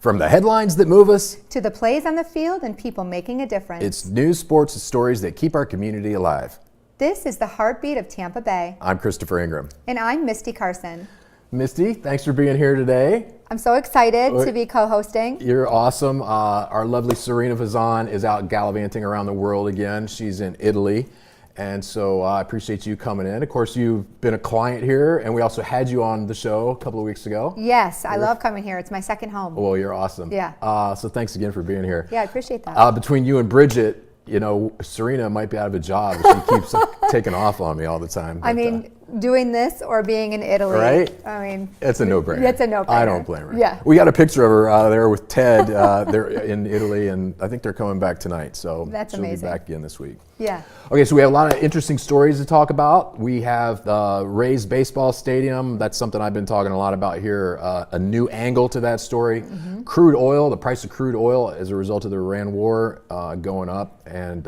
From the headlines that move us to the plays on the field and people making a difference. It's news, sports, and stories that keep our community alive. This is the heartbeat of Tampa Bay. I'm Christopher Ingram. And I'm Misty Carson. Misty, thanks for being here today. I'm so excited to be co-hosting. You're awesome. Our lovely Sarina Fazan is out gallivanting around the world again. She's in Italy. And so I appreciate you coming in. Of course, you've been a client here, and we also had you on the show a couple of weeks ago. Yes, I love coming here. It's my second home. Well, you're awesome. Yeah. So thanks again for being here. Yeah, I appreciate that. Between you and Bridget, you know, Sarina might be out of a job. She keeps taking off on me all the time. I mean, doing this or being in Italy. Right? I mean, it's a no-brainer. It's a no-brainer. I don't blame her. Yeah. We got a picture of her there with Ted. They're in Italy, and I think they're coming back tonight. So that's she'll amazing. Be back again this week. Yeah. Okay, so we have a lot of interesting stories to talk about. We have the Rays baseball stadium. That's something I've been talking a lot about here. A new angle to that story. Mm-hmm. Crude oil, the price of crude oil as a result of the Iran war going up, and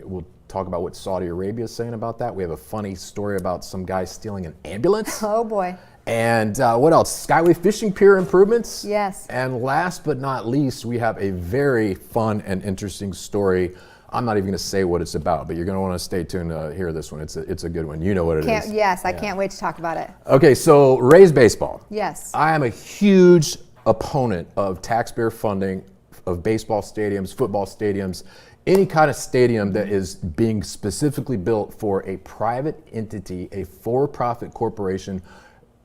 we'll talk about what Saudi Arabia is saying about that. We have a funny story about some guy stealing an ambulance. Oh boy. And what else? Skyway Fishing Pier improvements. Yes. And last but not least, we have a very fun and interesting story. I'm not even going to say what it's about, but you're going to want to stay tuned to hear this one. It's a good one. You know what it is. Yes, I can't wait to talk about it. Okay, so Rays baseball. Yes. I am a huge opponent of taxpayer funding of baseball stadiums, football stadiums, any kind of stadium that is being specifically built for a private entity, a for-profit corporation,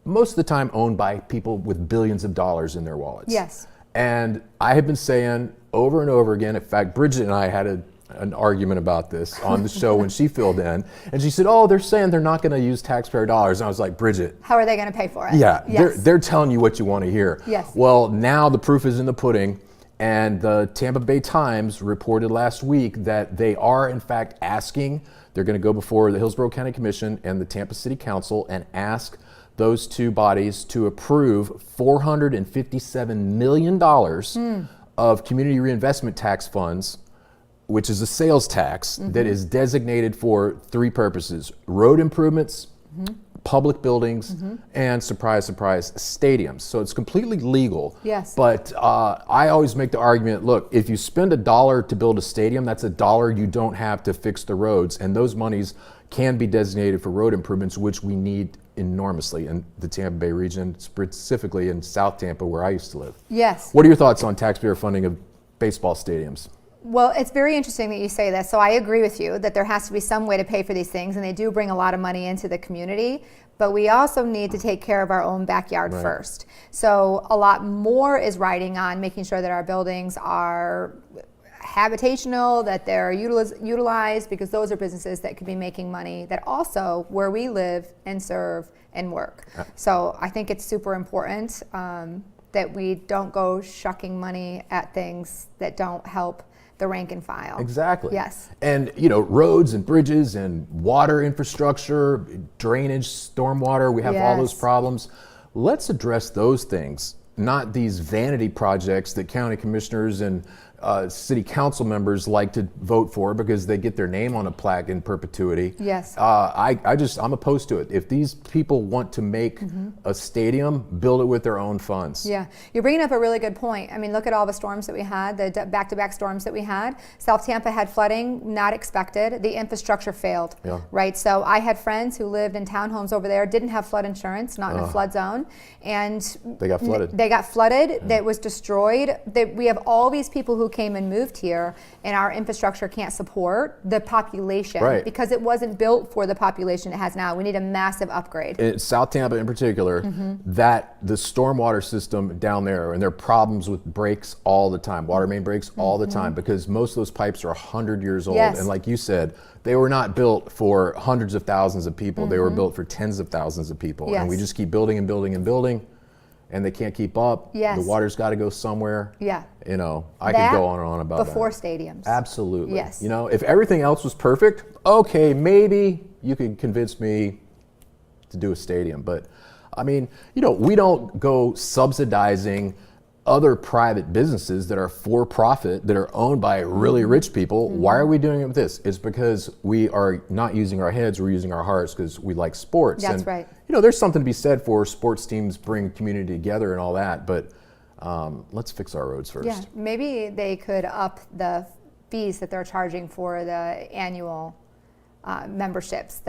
most of the time owned by people with billions of dollars in their wallets. Yes. And I have been saying over and over again, in fact, Bridget and I had an argument about this on the show when she filled in, and she said, oh, they're saying they're not going to use taxpayer dollars. And I was like, Bridget, how are they going to pay for it? Yeah, yes. they're telling you what you want to hear. Yes. Well, now the proof is in the pudding. And the Tampa Bay Times reported last week that they are, in fact, asking, they're going to go before the Hillsborough County Commission and the Tampa City Council and ask those two bodies to approve $457 million of community reinvestment tax funds, which is a sales tax that is designated for three purposes: road improvements, public buildings, and surprise, surprise, stadiums. So it's completely legal. Yes. But I always make the argument, look, if you spend $1 to build a stadium, that's $1 you don't have to fix the roads. And those monies can be designated for road improvements, which we need enormously in the Tampa Bay region, specifically in South Tampa, where I used to live. Yes. What are your thoughts on taxpayer funding of baseball stadiums? Well, it's very interesting that you say this. So I agree with you that there has to be some way to pay for these things, and they do bring a lot of money into the community. But we also need to take care of our own backyard first. So a lot more is riding on making sure that our buildings are habitational, that they're utilized, because those are businesses that could be making money that also where we live and serve and work. So I think it's super important that we don't go shucking money at things that don't help the rank and file. Exactly. Yes. And roads and bridges and water infrastructure, drainage, stormwater, we have all those problems. Let's address those things, not these vanity projects that county commissioners and city council members like to vote for because they get their name on a plaque in perpetuity. Yes. I'm opposed to it. If these people want to make a stadium, build it with their own funds. Yeah, you're bringing up a really good point. I mean, look at all the storms that we had, the back-to-back storms that we had. South Tampa had flooding, not expected. The infrastructure failed, right? So I had friends who lived in townhomes over there, didn't have flood insurance, not in a flood zone, and they got flooded. That was destroyed. We have all these people who came and moved here, and our infrastructure can't support the population because it wasn't built for the population it has now. We need a massive upgrade. In South Tampa in particular, that the stormwater system down there, and there are problems with breaks all the time, water main breaks all the time, because most of those pipes are 100 years old. Yes. And like you said, they were not built for hundreds of thousands of people. They were built for tens of thousands of people. Yes. And we just keep building and building and building, and they can't keep up. Yes. The water's got to go somewhere. Yeah. I could go on and on about that. Before stadiums. Absolutely. Yes. If everything else was perfect, okay, maybe you could convince me to do a stadium. But I mean, we don't go subsidizing other private businesses that are for profit, that are owned by really rich people. Why are we doing it with this? It's because we are not using our heads, we're using our hearts because we like sports. That's right. There's something to be said for sports teams bring community together and all that, but let's fix our roads first. Yeah, maybe they could up the fees that they're charging for the annual memberships.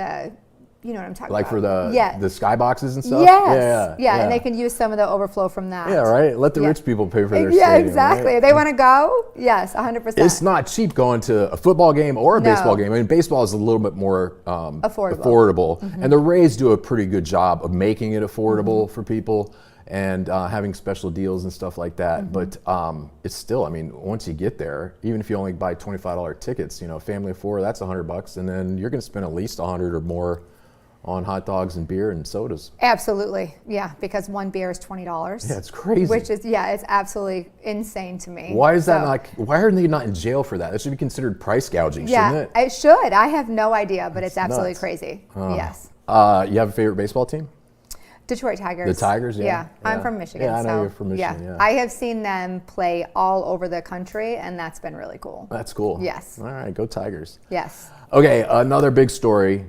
You know what I'm talking Like about. for the skyboxes and stuff? Yes. Yeah, and they can use some of the overflow from that. Yeah, right? Let the rich people pay for their Yeah, stadium, exactly. right? If they want to go, yes, 100%. It's not cheap going to a football game or a No. baseball game. I mean, baseball is a little bit more Affordable. And the Rays do a pretty good job of making it affordable for people and having special deals and stuff like that. But it's still, I mean, once you get there, even if you only buy $25 tickets, you know, a family of four, that's $100, and then you're going to spend at least $100 or more on hot dogs and beer and sodas. Absolutely, yeah, because one beer is $20. Yeah, it's crazy. Which is, it's absolutely insane to me. Why is that not? Why are they not in jail for that? That should be considered price gouging, shouldn't it? It should. I have no idea, but it's absolutely nuts. crazy. Yes. You have a favorite baseball team? Detroit Tigers. The Tigers, yeah. I'm from Michigan. Yeah, I know so, you're from Michigan, yeah. I have seen them play all over the country, and that's been really cool. That's cool. Yes. All right, go Tigers. Yes. Okay, another big story,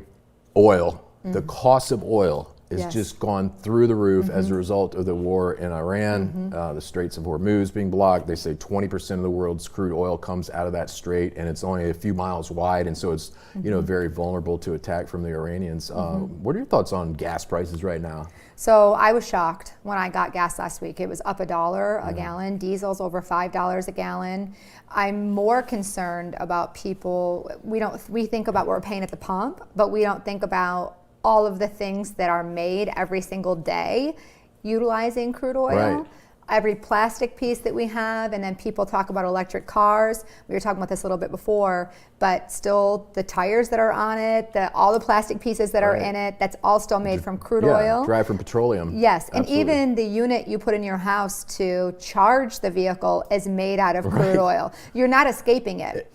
oil. The cost of oil has just gone through the roof as a result of the war in Iran, the Straits of Hormuz being blocked. They say 20% of the world's crude oil comes out of that strait, and it's only a few miles wide, and so it's very vulnerable to attack from the Iranians. What are your thoughts on gas prices right now? So I was shocked when I got gas last week. It was up $1 a gallon. Diesel's over $5 a gallon. I'm more concerned about people. We think about what we're paying at the pump, but we don't think about all of the things that are made every single day utilizing crude oil. Right. Every plastic piece that we have, and then people talk about electric cars. We were talking about this a little bit before, but still the tires that are on it, all the plastic pieces that are in it, that's all still made from crude oil. Derived from petroleum. Yes, Absolutely. and even the unit you put in your house to charge the vehicle is made out of crude oil. You're not escaping it.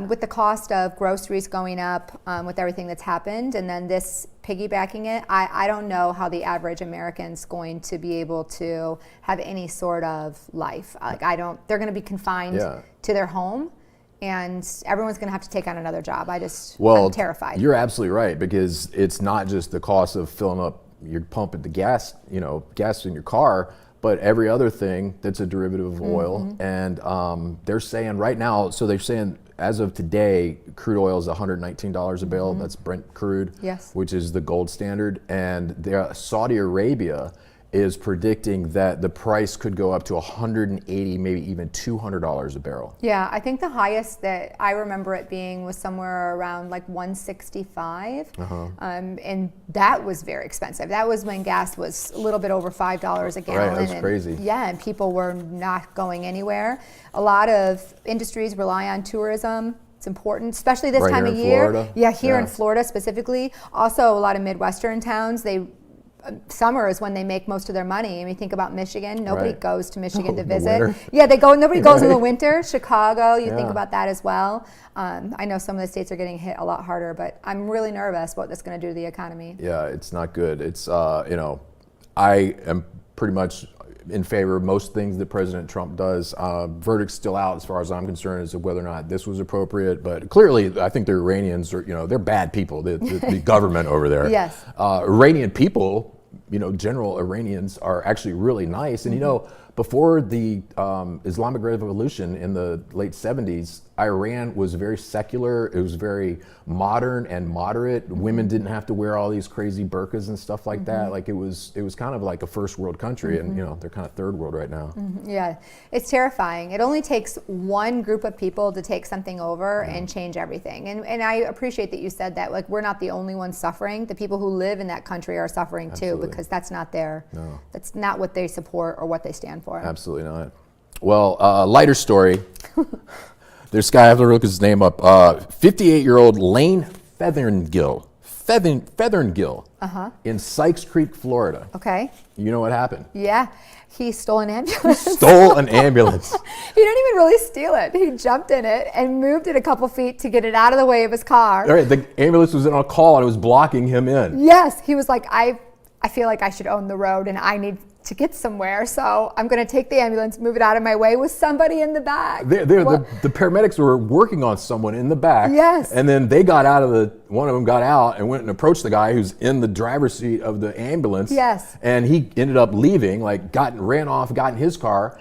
With the cost of groceries going up, with everything that's happened, and then this piggybacking it, I don't know how the average American's going to be able to have any sort of life. They're going to be confined to their home, and everyone's going to have to take on another job. I'm terrified. You're absolutely right, because it's not just the cost of filling up your pump at the gas in your car, but every other thing that's a derivative of oil. And they're saying right now, as of today, crude oil is $119 a barrel. That's Brent crude, which is the gold standard. And Saudi Arabia is predicting that the price could go up to $180, maybe even $200 a barrel. Yeah, I think the highest that I remember it being was somewhere around like 165, and that was very expensive. That was when gas was a little bit over $5 a gallon. Right, that's crazy. Yeah, and people were not going anywhere. A lot of industries rely on tourism. It's important, especially this time of year. Florida. Yeah, here in Florida specifically. Also, a lot of Midwestern towns, summer is when they make most of their money. I mean, think about Michigan. Nobody goes to Michigan to visit. Winter. Yeah, nobody goes in the winter. Chicago, you think about that as well. I know some of the states are getting hit a lot harder, but I'm really nervous what that's going to do to the economy. Yeah, it's not good. It's, I am pretty much in favor of most things that President Trump does. Verdict's still out as far as I'm concerned as to whether or not this was appropriate, but clearly I think the Iranians are, they're bad people, the government over there. Yes. Iranian people, general Iranians are actually really nice. And before the Islamic Revolution in the late 70s, Iran was very secular. It was very modern and moderate. Women didn't have to wear all these crazy burqas and stuff like that. Like it was kind of like a first world country, and they're kind of third world right now. Yeah, it's terrifying. It only takes one group of people to take something over and change everything. And I appreciate that you said that. Like, we're not the only ones suffering. The people who live in that country are suffering too, because that's not that's not what they support or what they stand for. Absolutely not. Well, lighter story. This guy, I have to look his name up. 58-year-old Lane Feathergill in Sykes Creek, Florida. Okay. You know what happened? Yeah. He stole an ambulance. Stole an ambulance. He didn't even really steal it. He jumped in it and moved it a couple feet to get it out of the way of his car. All right, the ambulance was in on a call and it was blocking him in. Yes. He was like, I feel like I should own the road and I need to get somewhere, so I'm going to take the ambulance, move it out of my way with somebody in the back. The paramedics were working on someone in the back. Yes. And then they one of them got out and went and approached the guy who's in the driver's seat of the ambulance. Yes. And he ended up leaving, ran off, got in his car,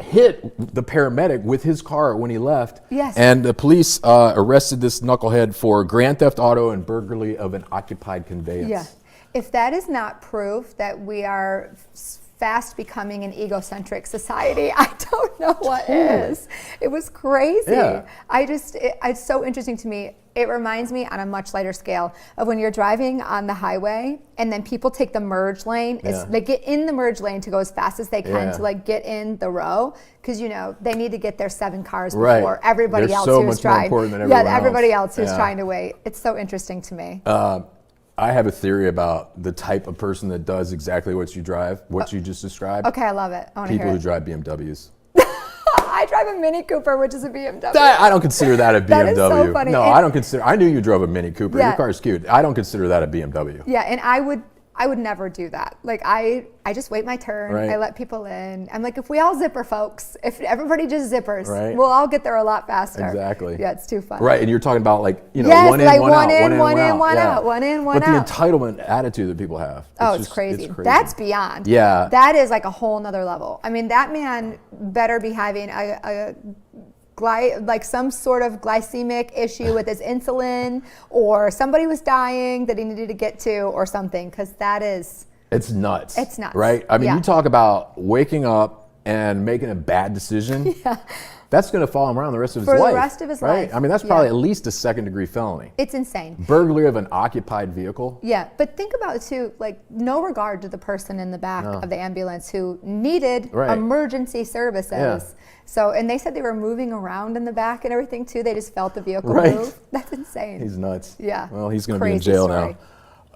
hit the paramedic with his car when he left. Yes. And the police arrested this knucklehead for grand theft auto and burglary of an occupied conveyance. Yeah. If that is not proof that we are fast becoming an egocentric society, I don't know what is. It was crazy. Yeah. It's so interesting to me. It reminds me on a much lighter scale of when you're driving on the highway and then people take the merge lane. They get in the merge lane to go as fast as they can to like get in the row, because they need to get their 7 cars before everybody else so who's much more trying. important than everybody else who's trying to wait. It's so interesting to me. I have a theory about the type of person that does exactly what you just described. Okay, I love it. I want to hear People it. who drive BMWs. I drive a Mini Cooper, which is a BMW. I don't consider that a BMW. That is so funny. No, I don't consider. I knew you drove a Mini Cooper. Yeah. Your car's cute. I don't consider that a BMW. Yeah, and I would never do that. Like I just wait my turn. Right. I let people in. I'm like, if we all zipper, folks, if everybody just zippers, Right. we'll all get there a lot faster. Exactly. Yeah, it's too fun. Right, and you're talking about like, Yes, one in, like one out, one in, one Yeah. out, one in, one but out. the entitlement attitude that people have. It's crazy. That's beyond. Yeah. That is like a whole nother level. I mean, that man better be having like some sort of glycemic issue with his insulin, or somebody was dying that he needed to get to, or something, because It's nuts. It's nuts. Right? I mean, Yeah. you talk about waking up and making a bad decision. Yeah. That's going to follow him around the rest of his For the life. rest of his right? life. I mean, that's probably at least a 2nd-degree felony. It's insane. Burglary of an occupied vehicle. Yeah, but think about it too, like no regard to the person in the back of the ambulance who needed emergency services. Yeah. So, and they said they were moving around in the back and everything too. They just felt the vehicle Right. move. That's insane. He's nuts. Yeah. Well, he's going to be in Crazy jail story. now.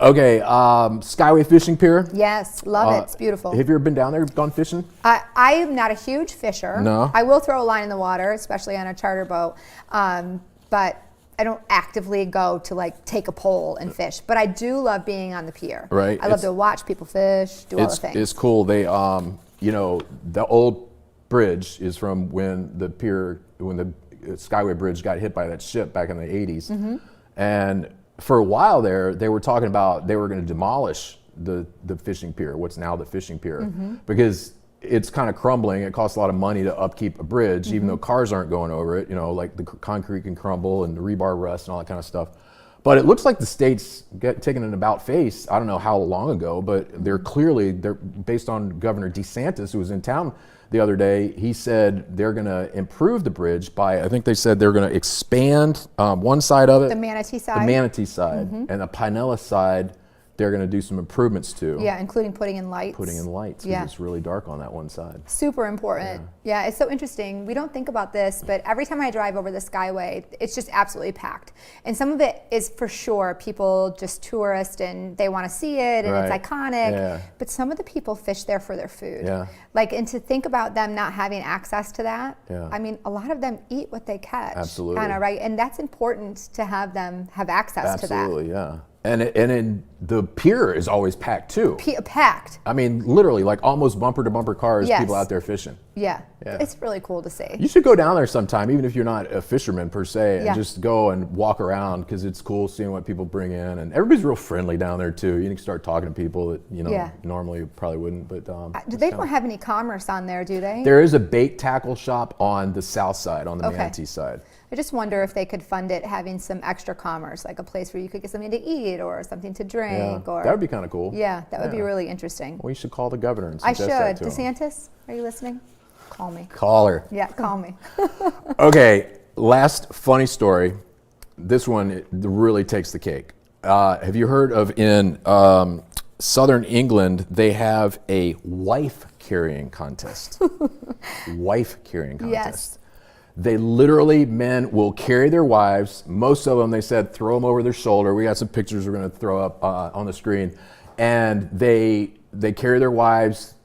Okay, Skyway Fishing Pier. Yes, love it. It's beautiful. Have you ever been down there, gone fishing? I am not a huge fisher. No. I will throw a line in the water, especially on a charter boat. But I don't actively go to like take a pole and fish. But I do love being on the pier. Right. I love to watch people fish, do all the things. It's cool. They, the old bridge is from when the Skyway Bridge got hit by that ship back in the 80s. Mm-hmm. And for a while there, they were talking about they were going to demolish the fishing pier, what's now the fishing pier, Mm-hmm. because it's kind of crumbling. It costs a lot of money to upkeep a bridge, Mm-hmm. even though cars aren't going over it. Like the concrete can crumble and the rebar rust and all that kind of stuff. But it looks like the state's taking an about face. I don't know how long ago, but they're based on Governor DeSantis, who was in town the other day. He said they're going to improve the bridge by, I think they said they're going to expand one side of it. The manatee side. The manatee side. And the Pinella side, they're going to do some improvements to. Yeah, including putting in lights. Because it's really dark on that one side. Super important. Yeah, it's so interesting. We don't think about this, but every time I drive over the Skyway, it's just absolutely packed. And some of it is for sure people just tourist and they want to see it and it's iconic. Yeah. But some of the people fish there for their food. Yeah. Like, and to think about them not having access to that, Yeah. I mean, a lot of them eat what they catch. Absolutely. Kind of, right? And that's important to have them have access to that. Absolutely, yeah. And the pier is always packed too. Packed. I mean, literally, like almost bumper to bumper cars, Yes. people out there fishing. Yeah. Yeah. It's really cool to see. You should go down there sometime, even if you're not a fisherman per se, and Yeah. just go and walk around, because it's cool seeing what people bring in. And everybody's real friendly down there too. You can start talking to people that Yeah. normally probably wouldn't. But They don't have any commerce on there, do they? there is a bait tackle shop on the south side, on the Okay. Manatee side. I just wonder if they could fund it having some extra commerce, like a place where you could get something to eat or something to drink. Or That would be kind of cool. Yeah, that would be Yeah. really interesting. Well, you should call the governor and I suggest should. that to him. DeSantis, are you listening? Call me. Call her. Yeah, call me. Okay, last funny story. This one really takes the cake. Have you heard of in southern England, they have a wife carrying contest? Wife carrying contest. Yes. They literally, men will carry their wives. Most of them, they said, throw them over their shoulder. We got some pictures we're going to throw up on the screen. And they carry their wives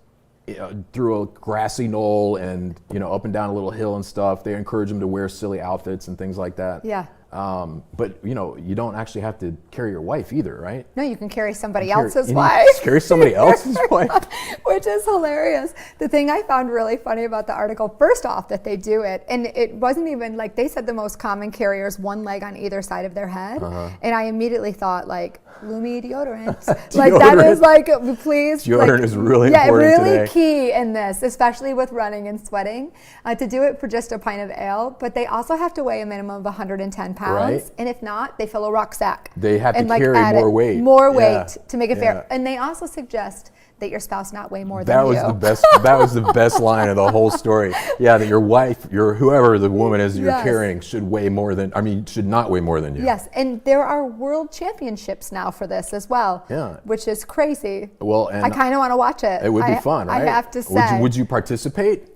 through a grassy knoll and up and down a little hill and stuff. They encourage them to wear silly outfits and things like that. Yeah. But you don't actually have to carry your wife either, right? No, you can carry somebody Carry- else's you wife. Carry somebody else's wife. Which is hilarious. The thing I found really funny about the article, first off, that they do it, and it wasn't even like they said the most common carriers, one leg on either side of their head. And I immediately thought, like, Lumi deodorant. Like, that is like, please. Deodorant is really yeah, important really today. key in this, especially with running and sweating, to do it for just a pint of ale. But they also have to weigh a minimum of 110 pounds. Right. And if not, they fill a rucksack. They have to and, like, carry add more it, weight. More Yeah. weight to make it Yeah. fair. And they also suggest that your spouse not weigh more That than was you. the best. That was the best line of the whole story. Yeah, that your wife, whoever the woman is you're Yes. carrying, should not weigh more than you. Yes, and there are world championships now for this as well. Yeah. Which is crazy. Well, and I kind of want to watch it. it would be fun, right? I have to say. Would you participate?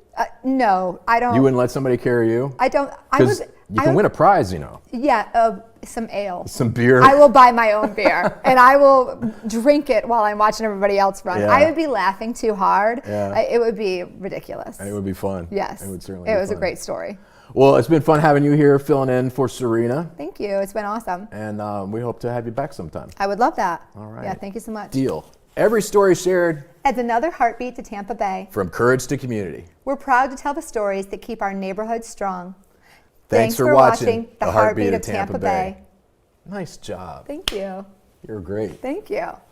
No, I don't. You wouldn't let somebody carry you? I don't. I Because would. you can win a prize, Yeah, some ale. some beer. I will buy my own beer and I will drink it while I'm watching everybody else run. Yeah. I would be laughing too hard. Yeah. It would be ridiculous. It would be fun. Yes. It would certainly It be was a fun. great story. Well, it's been fun having you here filling in for Sarina, Thank you. It's been awesome. and we hope to have you back sometime. I would love that. All right. Yeah, thank you so much. Deal. Every story shared, Adds another heartbeat to Tampa Bay. from courage to community. We're proud to tell the stories that keep our neighborhood strong. Thanks for watching The Heartbeat of Tampa Bay. Nice job. Thank you. You're great. Thank you.